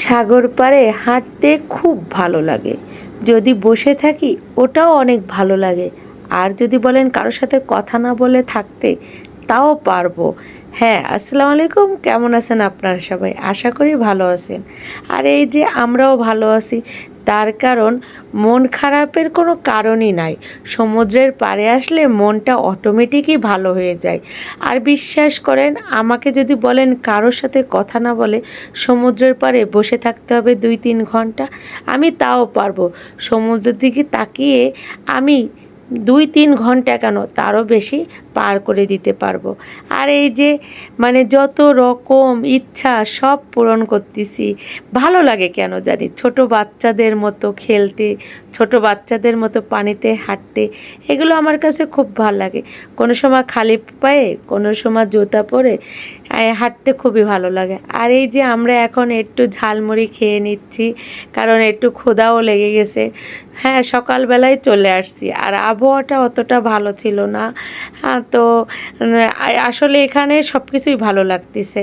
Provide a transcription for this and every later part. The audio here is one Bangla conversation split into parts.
সাগর পাড়ে হাঁটতে খুব ভালো লাগে। যদি বসে থাকি ওটাও অনেক ভালো লাগে। আর যদি বলেন কারোর সাথে কথা না বলে থাকতে, তাও পারবো। হ্যাঁ, আসসালামু আলাইকুম, কেমন আছেন আপনারা সবাই? আশা করি ভালো আছেন। আর এই যে আমরাও ভালো আছি, তার কারণ মন খারাপের কোনো কারণই নাই। সমুদ্রের পাড়ে আসলে মনটা অটোমেটিকই ভালো হয়ে যায়। আর বিশ্বাস করেন, আমাকে যদি বলেন কারোর সাথে কথা না বলে সমুদ্রের পাড়ে বসে থাকতে হবে 2-3 ঘন্টা, আমি তাও পারবো। সমুদ্রের দিকে তাকিয়ে আমি 2-3 ঘন্টা কেন, তারও বেশি পার করে দিতে পারবো। আর এই যে যত রকম ইচ্ছা সব পূরণ করতেছি। ভালো লাগে কেন জানি, ছোট বাচ্চাদের মতো খেলতে, ছোট বাচ্চাদের মতো পানিতে হাঁটতে, এগুলো আমার কাছে খুব ভালো লাগে। কোনো সময় খালি পায়ে, কোনো সময় জুতা পরে হাঁটতে খুবই ভালো লাগে। আর এই যে আমরা এখন একটু ঝালমুড়ি খেয়ে নিচ্ছি, কারণ একটু ক্ষুধাও লেগে গেছে। হ্যাঁ, সকালবেলায় চলে আসছি আর আবহাওয়াটা অতটা ভালো ছিল না। তো আসলে এখানে সব কিছুই ভালো লাগতেছে।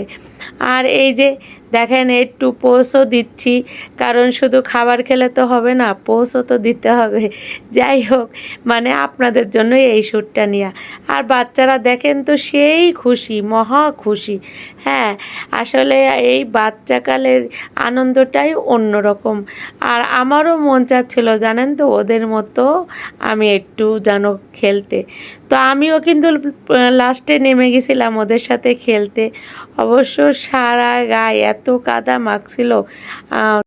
আর এই যে দেখেন, একটু পোস্টও দিচ্ছি, কারণ শুধু খাবার খেলে তো হবে না, পোস্টও তো দিতে হবে। যাই হোক, আপনাদের জন্যই এই শ্যুটটা নেওয়া। আর বাচ্চারা দেখেন তো সেই খুশি, মহা খুশি। হ্যাঁ, আসলে এই বাচ্চাকালের আনন্দটাই অন্যরকম। আর আমারও মন চাচ্ছিল জানেন তো, ওদের মতো আমি একটু যেন খেলতে। তো আমিও কিন্তু লাস্টে নেমে গেছিলাম ওদের সাথে খেলতে। অবশ্য সারা গায়ে এত কাদা মাখছিল।